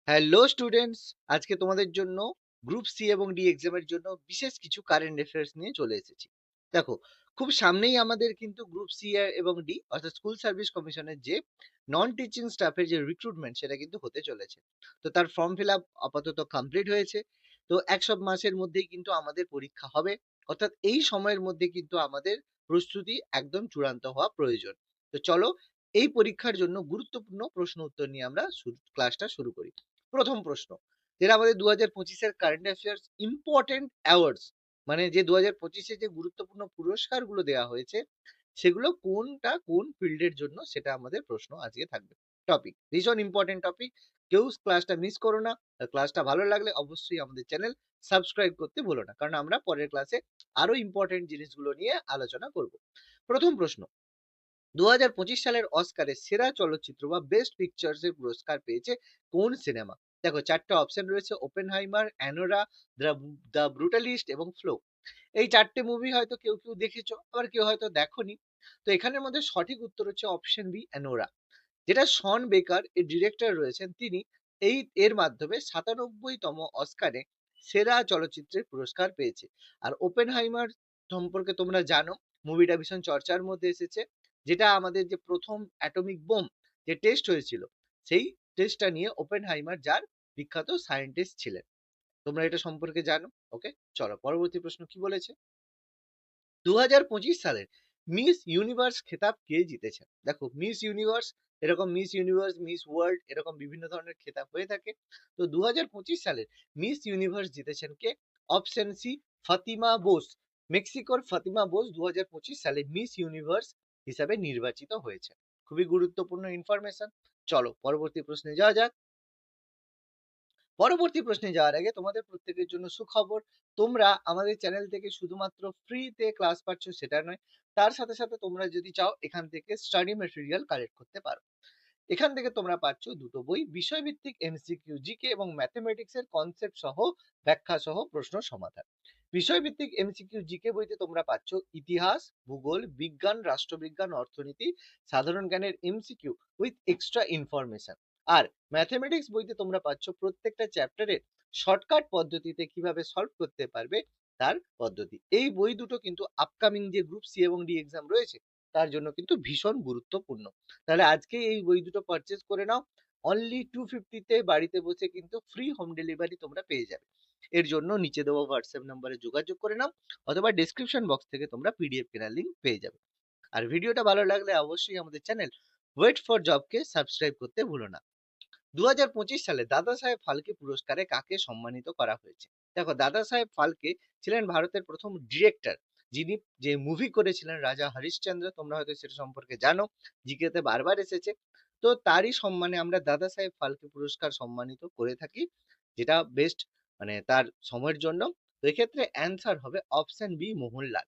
Hello students, আজকে তোমাদের জন্য গ্রুপ সি এবং ডি এক্সামের জন্য বিশেষ কিছু কারেন্ট অ্যাফেয়ার্স নিয়ে চলে এসেছি। দেখো, খুব সামনেই আমাদের কিন্তু গ্রুপ সি এবং ডি অর্থাৎ স্কুল সার্ভিস কমিশনের যে নন টিচিং স্টাফের যে রিক্রুটমেন্ট সেটা কিন্তু হতে চলেছে। তো তার ফর্ম ফিল আপ আপাতত কমপ্লিট হয়েছে। তো এক সব মাসের মধ্যেই কিন্তু আমাদের পরীক্ষা হবে, অর্থাৎ এই সময়ের মধ্যে কিন্তু আমাদের প্রস্তুতি একদম চূড়ান্ত হওয়া প্রয়োজন। তো চলো, এই পরীক্ষার জন্য গুরুত্বপূর্ণ প্রশ্ন উত্তর নিয়ে আমরা ক্লাসটা শুরু করি। প্রথম প্রশ্ন, যেটা আমাদের 2025-এর কারেন্ট অ্যাফেয়ার্স ইম্পর্টেন্ট অ্যাওয়ার্ডস, মানে যে 2025-এ যে গুরুত্বপূর্ণ পুরস্কারগুলো দেওয়া হয়েছে সেগুলো কোনটা কোন ফিল্ডের জন্য, সেটা আমাদের প্রশ্ন আজকে থাকবে। টপিক ভীষণ ইম্পর্টেন্ট টপিক, কেউ ক্লাসটা মিস করো না। আর ক্লাসটা ভালো লাগলে অবশ্যই আমাদের চ্যানেল সাবস্ক্রাইব করতে ভুলো না, কারণ আমরা পরের ক্লাসে আরো ইম্পর্টেন্ট জিনিসগুলো নিয়ে আলোচনা করব। প্রথম প্রশ্ন, 2025 সালের অস্কারে সেরা চলচ্চিত্র বা বেস্ট পিকচার্স এর পুরস্কার পেয়েছে কোন সিনেমা? দেখো, চারটে অপশন রয়েছে: ওপেনহাইমার, অ্যানোরা, দ্য ব্রুটালিস্ট এবং ফ্লো। এই চারটে মুভি হয়তো কেউ কেউ দেখেছো, আবার কেউ হয়তো দেখোনি। তো এখানের মধ্যে সঠিক উত্তর হচ্ছে অপশন বি, অ্যানোরা। যেটা শন বেকার এর ডিরেক্টর রয়েছেন, তিনি এর মাধ্যমে 97তম অস্কারে সেরা চলচ্চিত্রের পুরস্কার পেয়েছে। আর ওপেনহাইমার সম্পর্কে তোমরা জানো, মুভিটা ভীষণ চর্চার মধ্যে এসেছে, যেটা আমাদের যে প্রথম অ্যাটমিক বোম যে টেস্ট হয়েছিল, সেই টেস্টটা নিয়ে ওপেনহাইমার, যার বিখ্যাত সায়েন্টিস্ট ছিলেন। তোমরা এটা সম্পর্কে জানো। ওকে, চলো পরবর্তী প্রশ্ন কি বলেছে। 2025 সালের মিস ইউনিভার্স খেতাব কে জিতেছেন? দেখো, মিস ইউনিভার্স, এরকম মিস ইউনিভার্স, মিস ওয়ার্ল্ড, এরকম বিভিন্ন ধরনের খেতাব হয়ে থাকে। তো 2025 সালের মিস ইউনিভার্স জিতেছেন কে? Option C, Fatima Bosch. মেক্সিকোর ফাতিমা বোস 2025 সালে মিস ইউনিভার্স হিসাবে নির্বাচিত হয়েছে। খুবই গুরুত্বপূর্ণ ইনফরমেশন। চলো পরবর্তী প্রশ্নে যাওয়া যাক। পরবর্তী প্রশ্নে যাওয়ার আগে তোমাদের প্রত্যেকের জন্য সুখবর। তোমরা আমাদের চ্যানেল থেকে শুধুমাত্র ফ্রিতে ক্লাস পাচ্ছ সেটা নয়, তার সাথে সাথে তোমরা যদি চাও এখান থেকে স্টাডি ম্যাটেরিয়াল কালেক্ট করতে পারো। এখান থেকে তোমরা পাচ্ছ দুটো বই, বিষয়ভিত্তিক এমসিকিউ জিকে এবং ম্যাথমেটিক্স এর কনসেপ্ট সহ ব্যাখ্যা সহ প্রশ্ন সমাধান। বিষয়ভিত্তিক এমসিকিউ জিকে বইতে তোমরা পাচ্ছ ইতিহাস, ভূগোল, বিজ্ঞান, রাষ্ট্রবিজ্ঞান, অর্থনীতি, সাধারণ জ্ঞানের এমসিকিউ উইথ এক্সট্রা ইনফরমেশন। আর ম্যাথমেটিক্স বইতে তোমরা পাচ্ছ প্রত্যেকটা চ্যাপ্টারের শর্টকাট পদ্ধতিতে কিভাবে সলভ করতে পারবে তার পদ্ধতি। এই বই দুটো কিন্তু আপকামিং যে গ্রুপ সি এবং ডি এক্সাম রয়েছে তার জন্য কিন্তু ভীষণ গুরুত্বপূর্ণ। তাহলে আজকে এই বই দুটো পারচেজ করে নাও। অনলি 250-তে বাড়িতে বসে কিন্তু ফ্রি হোম ডেলিভারি তোমরা পেয়ে যাবে। এর জন্য নিচে দেওয়া হোয়াটসঅ্যাপ নাম্বারে যোগাযোগ করে নাও, অথবা ডেসক্রিপশন বক্স থেকে তোমরা পিডিএফ কেনার লিঙ্ক পেয়ে যাবে। আর ভিডিওটা ভালো লাগলে অবশ্যই আমাদের চ্যানেল ওয়েট ফর জবকে সাবস্ক্রাইব করতে ভুলো না। 2025 সালে দাদা সাহেব ফালকে পুরস্কারে কাকে সম্মানিত করা হয়েছে? দেখো, দাদা সাহেব ফালকে ছিলেন ভারতের প্রথম ডিরেক্টর, যিনি যে মুভি করেছিলেন রাজা হরিশ্চন্দ্র, তোমরা হয়তো সেটা সম্পর্কে জানো, জিকেতে বারবার এসেছে। তো তারই সম্মানে আমরা দাদা সাহেব ফালকে পুরস্কার সম্মানিত করে থাকি, যেটা বেস্ট মানে তার সময়ের জন্য। তো এক্ষেত্রে অ্যান্সার হবে option B, Mohanlal.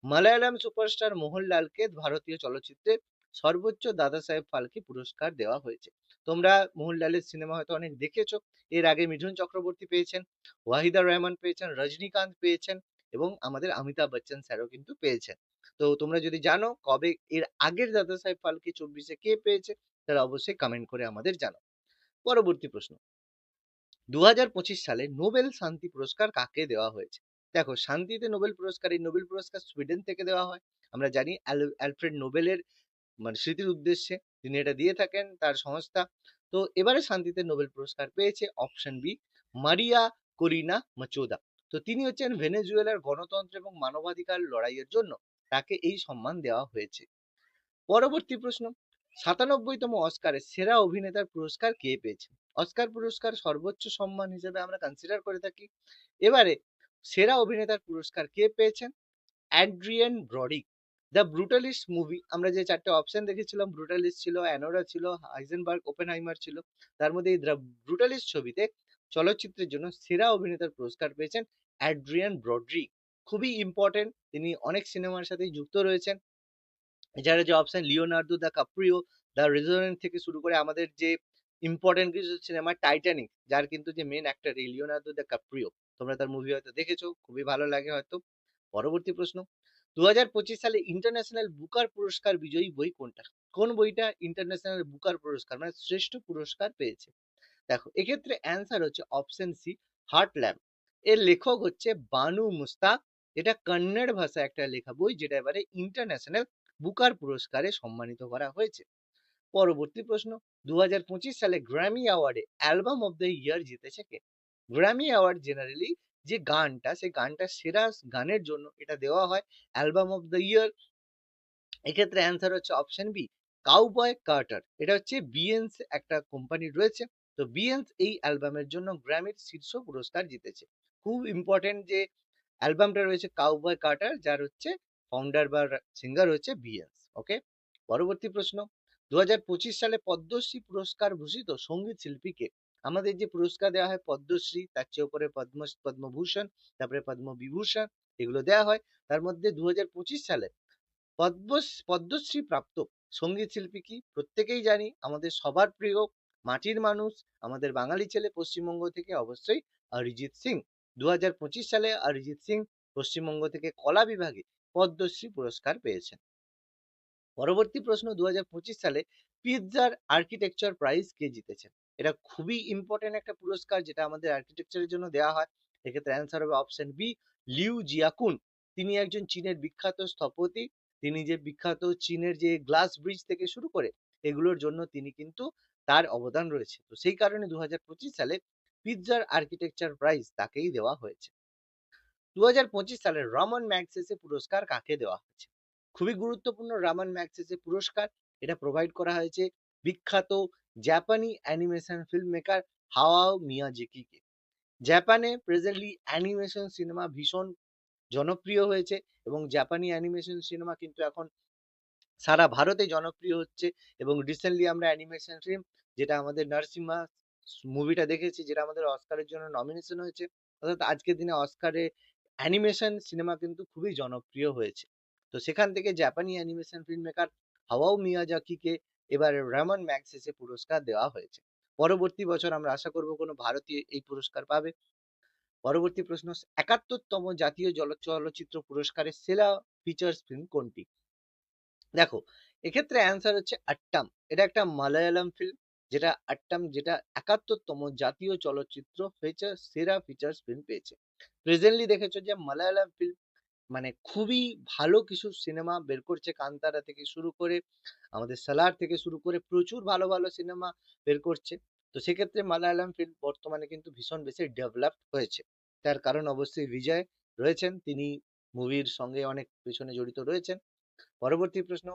Malayalam superstar মোহনলালকে ভারতীয় চলচ্চিত্রের সর্বোচ্চ দাদা সাহেব ফালকে পুরস্কার দেওয়া হয়েছে। তোমরা মোহনলালের সিনেমা হয়তো অনেক দেখেছো। এর আগে মিঠুন চক্রবর্তী পেয়েছেন, ওয়াহিদা রহমান পেয়েছেন, রজনীকান্ত পেয়েছেন, এবং আমাদের অমিতাভ বচ্চন স্যারও কিন্তু পেয়েছেন। তো তোমরা যদি জানো কবে এর আগের দাদা সাহেব ফালকে 24-এ কে পেয়েছে, তারা অবশ্যই কমেন্ট করে আমাদের জানাও। পরবর্তী প্রশ্ন, 2025 সালে নোবেল শান্তি পুরস্কার কাকে দেওয়া হয়েছে? দেখো, শান্তিতে নোবেল পুরস্কার, এই নোবেল পুরস্কার সুইডেন থেকে দেওয়া হয়। আমরা জানি অ্যালফ্রেড নোবেলের মানে স্মৃতির উদ্দেশ্যে তিনি এটা দিয়ে থাকেন, তার সংস্থা। তো এবারে শান্তিতে নোবেল পুরস্কার পেয়েছে অপশন বি, মারিয়া করিনা মাচোদা। তো তিনি হচ্ছেন ভেনেজুয়েলার গণতন্ত্র এবং মানবাধিকার লড়াইয়ের জন্য তাকে এই সম্মান দেওয়া হয়েছে। পরবর্তী প্রশ্ন, 97তম অস্কারে সেরা অভিনেতার পুরস্কার কে পেয়েছেন? অস্কার পুরস্কার সর্বোচ্চ সম্মান হিসেবে আমরা কনসিডার করে থাকি। এবারে সেরা অভিনেতার পুরস্কার কে পেয়েছেন? অ্যাড্রিয়ান ব্রডি। দ্য ব্রুটালিস্ট মুভি, আমরা যে চারটে অপশন দেখেছিলাম, ব্রুটালিস্ট ছিল, অ্যানোরা ছিল, হাইজেনবার্গ, ওপেনহাইমার ছিল, তার মধ্যে এই দ্য ব্রুটালিস্ট ছবিতে চলচ্চিত্রের জন্য সেরা অভিনেতার পুরস্কার পেয়েছেন অ্যাড্রিয়ান ব্রডরি। খুবই ইম্পর্টেন্ট, তিনি অনেক সিনেমার সাথে যুক্ত রয়েছেন। এছাড়া যে option Leonardo DiCaprio, the Revenant থেকে শুরু করে আমাদের যে ইম্পর্টেন্ট কিছু সিনেমা, টাইটানিক, যার কিন্তু যে মেন অ্যাক্টর এই লিওনার্দো দ্য কাপ্রিও, তোমরা তার মুভি হয়তো দেখেছো, খুবই ভালো লাগে হয়তো। পরবর্তী প্রশ্ন, 2025 সালে ইন্টারন্যাশনাল বুকার পুরস্কার বিজয়ী বই কোনটা? কোন বইটা ইন্টারন্যাশনাল বুকার পুরস্কার মানে শ্রেষ্ঠ পুরস্কার পেয়েছে? দেখো এক্ষেত্রে অ্যান্সার হচ্ছে অপশন সি, হার্ট ল্যাম্প। এর লেখক হচ্ছে বানু মুস্তাক। এটা কন্নড় ভাষায় একটা লেখা বই, যেটা এবারে ইন্টারন্যাশনাল বুকার পুরস্কারে সম্মানিত করা হয়েছে। পরবর্তী প্রশ্ন, 2025 সালে গ্র্যামি অ্যাওয়ার্ডে অ্যালবাম অফ দ্য ইয়ার জিতেছে কে? গ্র্যামি অ্যাওয়ার্ড জেনারেলি যে গানটা, সেই গানটা সেরা গানের জন্য এটা দেওয়া হয় অ্যালবাম অফ দ্য ইয়ার। এক্ষেত্রে অ্যান্সার হচ্ছে অপশন বি, কাউবয় কার্টার। এটা হচ্ছে বিএনস একটা কোম্পানি রয়েছে। তো বিএনস এই অ্যালবামের জন্য গ্র্যামির শীর্ষ পুরস্কার জিতেছে। খুব ইম্পর্টেন্ট যে অ্যালবামটা রয়েছে কাউবয় কার্টার, যার হচ্ছে ফাউন্ডার বা সিঙ্গার হচ্ছে বিএনস। ওকে, পরবর্তী প্রশ্ন, 2025 সালে পদ্মশ্রী পুরস্কার ভূষিত সঙ্গীত শিল্পীকে? আমাদের যে পুরস্কার দেওয়া হয় পদ্মশ্রী, তার চেয়ে উপরে পদ্মভূষণ, তারপরে পদ্মবিভূষণ, এগুলো দেওয়া হয়। তার মধ্যে 2025 সালে পদ্মশ্রী প্রাপ্ত সঙ্গীত শিল্পী কি? প্রত্যেকেই জানি, আমাদের সবার প্রিয় মাটির মানুষ, আমাদের বাঙালি ছেলে, পশ্চিমবঙ্গ থেকে অবশ্যই অরিজিৎ সিং। 2025 সালে অরিজিৎ সিং পশ্চিমবঙ্গ থেকে কলা বিভাগে পদ্মশ্রী পুরস্কার পেয়েছেন। পরবর্তী প্রশ্ন, 2025 সালে পিৎজার আর্কিটেকচার প্রাইজ কে জিতেছেন? এটা খুবই ইম্পর্টেন্ট একটা পুরস্কার, যেটা আমাদের আর্কিটেকচারের জন্য দেওয়া হয়। এক্ষেত্রে অ্যান্সার হবে অপশন বি, লিউ জিয়াকুন। তিনি একজন চীনের বিখ্যাত স্থপতি। তিনি যে বিখ্যাত চীনের যে গ্লাস ব্রিজ থেকে শুরু করে এগুলোর জন্য তিনি কিন্তু তার অবদান রয়েছে। তো সেই কারণে 2025 সালে পিৎজার আর্কিটেকচার প্রাইজ তাকেই দেওয়া হয়েছে। 2025 সালে রমন ম্যাগসেসে পুরস্কার কাকে দেওয়া হয়েছে? খুবই গুরুত্বপূর্ণ রমন ম্যাগসেসে পুরস্কার। এটা প্রোভাইড করা হয়েছে বিখ্যাত জাপানি অ্যানিমেশন ফিল্ম মেকার হায়াও মিয়াজাকিকে। জাপানে প্রেজেন্টলি অ্যানিমেশন সিনেমা ভীষণ জনপ্রিয় হয়েছে, এবং জাপানি অ্যানিমেশন সিনেমা কিন্তু এখন সারা ভারতে জনপ্রিয় হচ্ছে। এবং রিসেন্টলি আমরা অ্যানিমেশন ফিল্ম, যেটা আমাদের নরসিম্হা মুভিটা দেখেছি, যেটা আমাদের অস্কারের জন্য নমিনেশন হয়েছে। অর্থাৎ আজকের দিনে অস্কারে অ্যানিমেশন সিনেমা কিন্তু খুবই জনপ্রিয় হয়েছে। তো সেখান থেকে জাপানি অ্যানিমেশন ফিল্ম মেকার হায়াও মিয়াজাকিকে এবার রমন ম্যাগসেসে পুরস্কার দেওয়া হয়েছে। পরবর্তী বছর আমরা আশা করব কোনো ভারতীয় এই পুরস্কার পাবে। পরবর্তী প্রশ্ন, 71তম জাতীয় চলচ্চিত্র পুরস্কারের সেরা ফিচার্স ফিল্ম কোনটি? দেখো এক্ষেত্রে অ্যান্সার হচ্ছে আট্টাম। এটা একটা মালায়ালাম ফিল্ম, যেটা আট্টাম, যেটা 71তম জাতীয় চলচ্চিত্র সেরা ফিচার্স ফিল্ম পেয়েছে। প্রেজেন্টলি দেখেছো যে মালায়ালাম ফিল্ম মানে খুবই ভালো কিছু সিনেমা বের করছে, কান্তারা থেকে শুরু করে আমাদের সালার থেকে শুরু করে প্রচুর ভালো ভালো সিনেমা বের করছে। তো সেক্ষেত্রে মালায়ালাম ফিল্ম বর্তমানে কিন্তু ভীষণ বেশি ডেভেলপ হয়েছে। তার কারণ অবশ্যই বিজয় রয়েছেন, তিনি মুভির সঙ্গে অনেক পেছনে জড়িত রয়েছেন। পরবর্তী প্রশ্ন,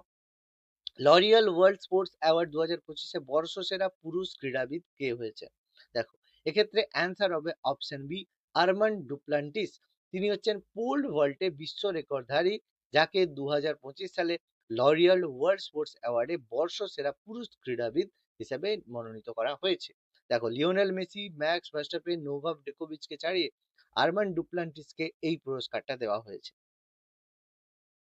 লরিয়াল ওয়ার্ল্ড স্পোর্টস অ্যাওয়ার্ড 2025-এ বর্ষসেরা পুরুষ ক্রীড়াবিদ কে হয়েছে? দেখো এক্ষেত্রে অ্যান্সার হবে অপশন বি, আরমান ডুপ্লান্টিস। তিনি হচ্ছেন পোল ভল্টে বিশ্ব রেকর্ডধারী, যাকে 2025 সালে লরিয়াল ওয়ার্ল্ড স্পোর্টস অ্যাওয়ার্ডে বর্ষসেরা পুরুষ ক্রীড়াবিদ হিসেবে মনোনীত করা হয়েছে। দেখো Lionel Messi, Max Verstappen, Novak জোকোভিচকে ছাড়িয়ে আরমান ডুপ্লান্টিসকে এই পুরস্কারটা দেওয়া হয়েছে।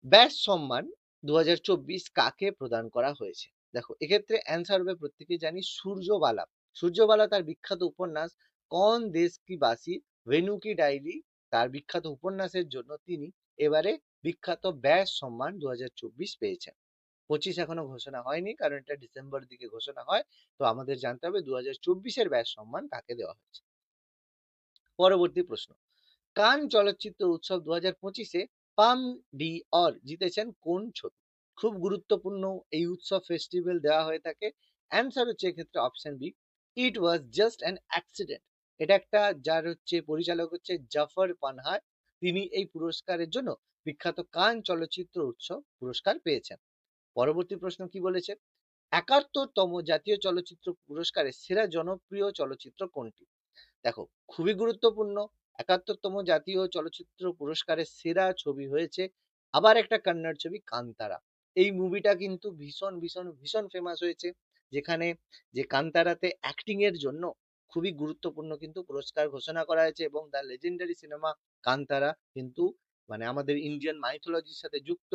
ব্যাস সম্মান 2024 কাকে প্রদান করা হয়েছে? দেখো এক্ষেত্রে অ্যান্সার হবে, প্রত্যেকেই জানি, সূর্যবালা। সূর্যবালা তার বিখ্যাত উপন্যাস কন দেশ কি বাসি, ভেনু কি ডায়েরি, তার বিখ্যাত উপন্যাসের জন্য তিনি এবারে বিখ্যাত ব্যাস সম্মান 2024 পেয়েছেন। 25 এখনো ঘোষণা হয়নি, কারণ এটা ডিসেম্বর দিকে ঘোষণা হয়। তো আমাদের জানতে হবে 2024-এর ব্যাস সম্মান কাকে দেওয়া হয়েছে। পরবর্তী প্রশ্ন, কান চলচ্চিত্র উৎসব 2025-এ পাম ডি অর জিতেছেন কোন ছবি? খুব গুরুত্বপূর্ণ এই উৎসব, ফেস্টিভ্যাল দেওয়া হয়ে থাকে। অ্যান্সার হচ্ছে এক্ষেত্রে option B, it was just an accident. এটা একটা, যার হচ্ছে পরিচালক হচ্ছে জাফর পানহার। তিনি এই পুরস্কারের জন্য বিখ্যাত কান চলচ্চিত্র উৎসব পুরস্কার পেয়েছেন। পরবর্তী প্রশ্ন কি বলেছে, 71তম জাতীয় চলচ্চিত্র পুরস্কারের সেরা জনপ্রিয় চলচ্চিত্র কোনটি? দেখো খুবই গুরুত্বপূর্ণ, 71তম জাতীয় চলচ্চিত্র পুরস্কারের সেরা ছবি হয়েছে আবার একটা কন্নড় ছবি কান্তারা। এই মুভিটা কিন্তু ভীষণ ভীষণ ভীষণ ফেমাস হয়েছে, যেখানে যে কান্তারাতে অ্যাক্টিং এর জন্য খুবই গুরুত্বপূর্ণ কিন্তু পুরস্কার ঘোষণা করা হয়েছে। এবং দ্য লেজেন্ডারি সিনেমা কান্তারা কিন্তু মানে আমাদের ইন্ডিয়ান মাইথোলজির সাথে যুক্ত,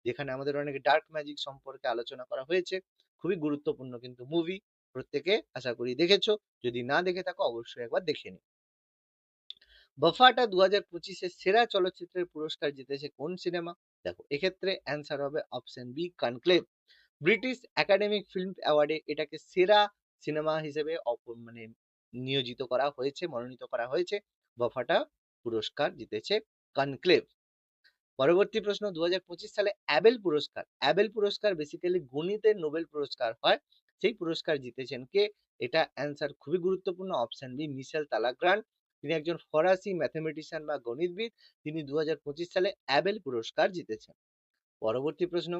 যেখানে আমাদের অনেক ডার্ক ম্যাজিক সম্পর্কে আলোচনা করা হয়েছে। খুবই গুরুত্বপূর্ণ কিন্তু মুভি, প্রত্যেকে আশা করি দেখেছো। যদি না দেখে থাকো অবশ্যই একবার দেখে নিও। বফাটা 2025-এ সেরা চলচ্চিত্রের পুরস্কার জিতেছে কোন সিনেমা? দেখো এক্ষেত্রে অ্যান্সার হবে option B, Conclave. British academic film অ্যাওয়ার্ডে এটাকে সেরা সিনেমা হিসেবে মানে নিয়োজিত করা হয়েছে, মনোনীত করা হয়েছে। বফাটা পুরস্কার জিতেছে কনক্লেভ। পরবর্তী প্রশ্ন, 2025 সালে অ্যাবেল পুরস্কার। অ্যাবেল পুরস্কার বেসিক্যালি গণিতের নোবেল পুরস্কার হয়। সেই পুরস্কার জিতেছেন কে? এটা অ্যান্সার খুবই গুরুত্বপূর্ণ। অপশন বি, মিশেল তালাগ্রান্ট। তিনি একজন ফরাসি ম্যাথমেটিশিয়ান বা গণিতবিদ। তিনি 2025 সালে অ্যাবেল পুরস্কার জিতেছেন। পরবর্তী প্রশ্ন,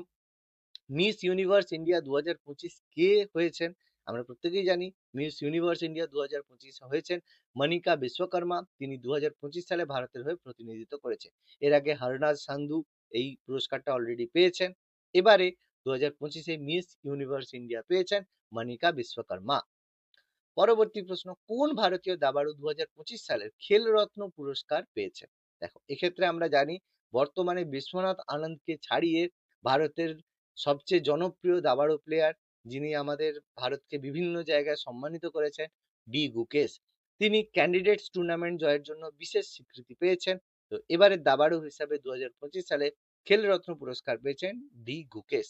মিস ইউনিভার্স ইন্ডিয়া 2025 কে হয়েছেন? আমরা প্রত্যেকেই জানি মিস ইউনিভার্স ইন্ডিয়া 2025 হয়েছেন মনিকা বিশ্বকর্মা। তিনি 2025 সালে ভারতের হয়ে প্রতিনিধিত্ব করেছে। এর আগে হরনাজ সান্ধু এই পুরস্কারটা অলরেডি পেয়েছেন। এবারে 2025-এ মিস ইউনিভার্স ইন্ডিয়া পেয়েছেন মনিকা বিশ্বকর্মা। পরবর্তী প্রশ্ন, কোন ভারতীয় দাবাড়ু 2025 সালের খেলরত্ন পুরস্কার পেয়েছেন? দেখো, এক্ষেত্রে আমরা জানি বর্তমানে বিশ্বনাথ আনন্দকে ছাড়িয়ে ভারতের সবচেয়ে জনপ্রিয় দাবাড়ু প্লেয়ার, যিনি আমাদের ভারতকে বিভিন্ন জায়গায় সম্মানিত করেছেন, ডি গুকেশ। তিনি ক্যান্ডিডেটস টুর্নামেন্ট জয়ের জন্য বিশেষ স্বীকৃতি পেয়েছেন। তো এবারে দাবাড়ু হিসাবে 2025 সালে খেলরত্ন পুরস্কার পেয়েছেন ডি গুকেশ।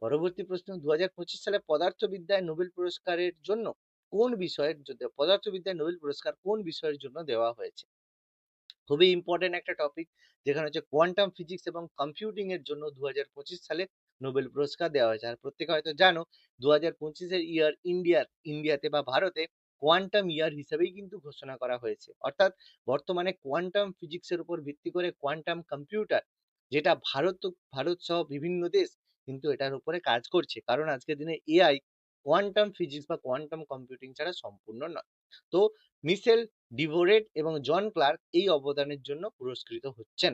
পরবর্তী প্রশ্ন, 2025 সালে পদার্থবিদ্যায় নোবেল পুরস্কারের জন্য কোন বিষয়ের পদার্থবিদ্যায় নোবেল পুরস্কার কোন বিষয়ের জন্য দেওয়া হয়েছে? খুবই ইম্পর্টেন্ট একটা টপিক, যেখানে হচ্ছে কোয়ান্টাম ফিজিক্স এবং কম্পিউটিং এর জন্য 2025 সালে নোবেল পুরস্কার দেওয়া হয়েছে। আর প্রত্যেকে হয়তো জানো 2025-এর ইয়ার ইন্ডিয়াতে বা ভারতে কোয়ান্টাম ইয়ার হিসেবেই কিন্তু ঘোষণা করা হয়েছে। অর্থাৎ বর্তমানে কোয়ান্টাম ফিজিক্সের উপর ভিত্তি করে কোয়ান্টাম কম্পিউটার, যেটা ভারত সহ বিভিন্ন দেশ কিন্তু এটার উপরে কাজ করছে, কারণ আজকের দিনে এআই কোয়ান্টাম ফিজিক্স বা কোয়ান্টাম কম্পিউটিং ছাড়া সম্পূর্ণ নয়। তো মিশেল ডিভোরেট এবং জন ক্লার্ক এই অবদানের জন্য পুরস্কৃত হচ্ছেন।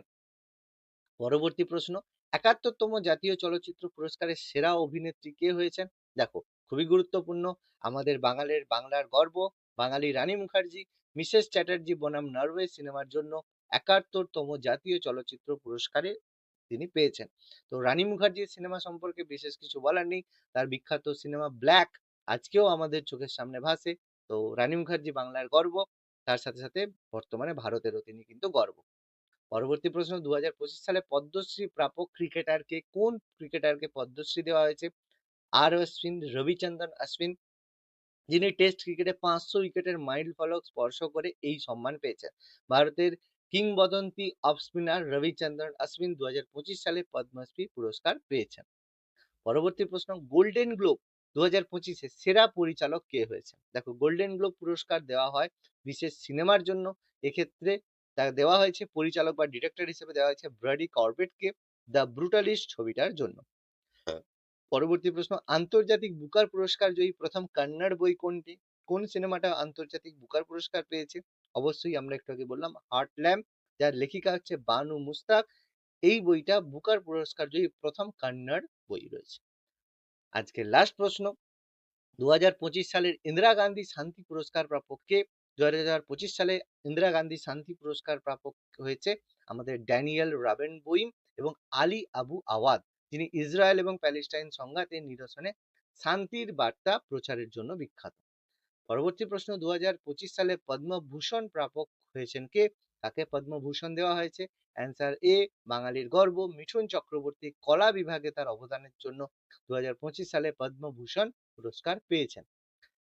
পরবর্তী প্রশ্ন, 71তম জাতীয় চলচ্চিত্র পুরস্কারের সেরা অভিনেত্রী কে হয়েছেন? দেখো, খুবই গুরুত্বপূর্ণ। আমাদের বাংলার গর্ব বাঙালি রানী মুখার্জি মিসেস চ্যাটার্জি বনাম নরওয়ে সিনেমার জন্য 71তম জাতীয় চলচ্চিত্র পুরস্কারে তিনি পেয়েছেন। তো রানী মুখার্জির সিনেমা সম্পর্কে বিশেষ কিছু বলার নেই। তার বিখ্যাত সিনেমা ব্ল্যাক আজকেও আমাদের চোখের সামনে ভাসে। তো রানী মুখার্জি বাংলার গর্ব, তার সাথে সাথে বর্তমানে ভারতেরও তিনি কিন্তু গর্ব। পরবর্তী প্রশ্ন, 2025 সালে পদ্মশ্রী প্রাপক ক্রিকেটারকে কোন ক্রিকেটারকে পদ্মশ্রী দেওয়া হয়েছে? আর অশ্বিন, রবিচন্দ্রন অশ্বিন, যিনি টেস্ট ক্রিকেটে 500 উইকেটের মাইল ফলক স্পর্শ করে এই সম্মান পেয়েছেন। ভারতের কিংবদন্তি অফ স্পিনার রবিচন্দ্রন অশ্বিন 2025 সালে পদ্মশ্রী পুরস্কার পেয়েছেন। পরবর্তী প্রশ্ন, গোল্ডেন গ্লোব 2025-এ সেরা পরিচালক কে হয়েছে? দেখো, গোল্ডেন গ্লোব পুরস্কার দেওয়া হয় বিশেষ সিনেমার জন্য। এক্ষেত্রে তা দেওয়া হয়েছে পরিচালক বা ডিরেক্টর হিসেবে দেওয়া হয়েছে ব্র্যাডি কর্বেটকে দ্য ব্রুটালিস্ট ছবিটার জন্য। পরবর্তী প্রশ্ন, আন্তর্জাতিক বুকার পুরস্কার জয়ী প্রথম কন্নড় বই কোনটি? কোন সিনেমাটা আন্তর্জাতিক বুকার পুরস্কার পেয়েছে? অবশ্যই আমরা একটু আগে বললাম হার্টল্যাম্প, যার লেখিকা হচ্ছে বানু মুস্তাক। এই বইটা বুকার পুরস্কার জয়ী প্রথম কন্নড় বই রয়েছে। আজকের লাস্ট প্রশ্ন, 2025 সালের ইন্দিরা গান্ধী শান্তি পুরস্কার প্রাপক কে? 2025 সালে ইন্দিরা গান্ধী শান্তি পুরস্কার প্রাপক হয়েছে আমাদের ড্যানিয়েল রাবেনবোইম এবং আলী আবু আওয়াদ, যিনি ইসরায়েল এবং প্যালেস্টাইন সংঘাতের নিরসনে শান্তির বার্তা প্রচারের জন্য বিখ্যাত। পরবর্তী প্রশ্ন, 2025 সালে পদ্মভূষণ প্রাপক হয়েছেন কে? তাকে পদ্মভূষণ দেওয়া হয়েছে অ্যান্সার এ, বাঙালির গর্ব মিঠুন চক্রবর্তী কলা বিভাগে তার অবদানের জন্য 2025 সালে পদ্মভূষণ পুরস্কার পেয়েছেন।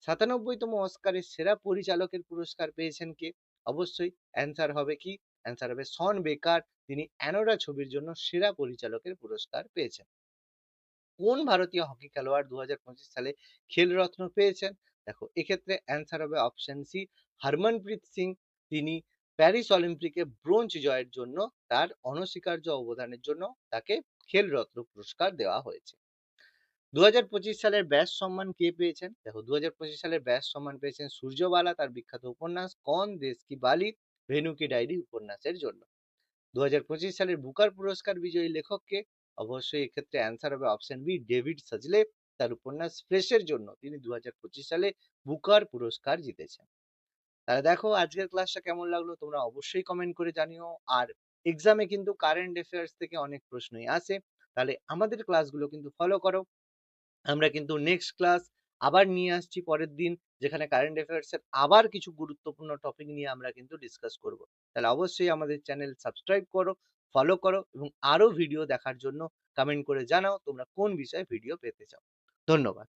97তম অস্কারের সেরা পরিচালকের পুরস্কার পেয়েছেন কে? অবশ্যই অ্যান্সার হবে কি? অ্যান্সার হবে শন বেকার। তিনি অ্যানোরা ছবির জন্য সেরা পরিচালকের পুরস্কার পেয়েছেন। কোন ভারতীয় হকি খেলোয়াড় 2025 সালে খেলরত্ন পেয়েছেন? দেখো, এক্ষেত্রে অ্যান্সার হবে অপশন সি, হরমনপ্রীত সিং। তিনি প্যারিস অলিম্পিকে ব্রোঞ্জ জয়ের জন্য তার অনস্বীকার্য অবদানের জন্য তাকে খেলরত্ন পুরস্কার দেওয়া হয়েছে। 2025 সালের ব্যাস সম্মান কে পেয়েছেন? দেখো, 2025 সালের ব্যাস সম্মান পেয়েছেন সূর্যবালা তার বিখ্যাত উপন্যাস কন দেশ কি বালি ভেনু কি ডায়েরি উপন্যাসের জন্য। 2025 সালের বুকার পুরস্কার বিজয়ী লেখককে? অবশ্যই এক্ষেত্রে অ্যান্সার হবে অপশন বি, ডেভিড সাজলে। তার উপন্যাস ফ্রেশের জন্য তিনি 2025 সালে বুকার পুরস্কার জিতেছেন। তাহলে দেখো, আজকের ক্লাসটা কেমন লাগলো তোমরা অবশ্যই কমেন্ট করে জানিও। আর এক্সামে কিন্তু কারেন্ট অ্যাফেয়ার্স থেকে অনেক প্রশ্নই আসে, তাহলে আমাদের ক্লাসগুলো কিন্তু ফলো করো। আমরা কিন্তু নেক্সট ক্লাস আবার নিয়ে আসছি পরের দিন, যেখানে কারেন্ট অ্যাফেয়ার্স এর আবার কিছু গুরুত্বপূর্ণ টপিক নিয়ে আমরা কিন্তু ডিসকাস করব। তাহলে অবশ্যই আমাদের চ্যানেল সাবস্ক্রাইব করো, ফলো করো এবং আরো ভিডিও দেখার জন্য কমেন্ট করে জানাও তোমরা কোন বিষয়ে ভিডিও পেতে চাও। ধন্যবাদ।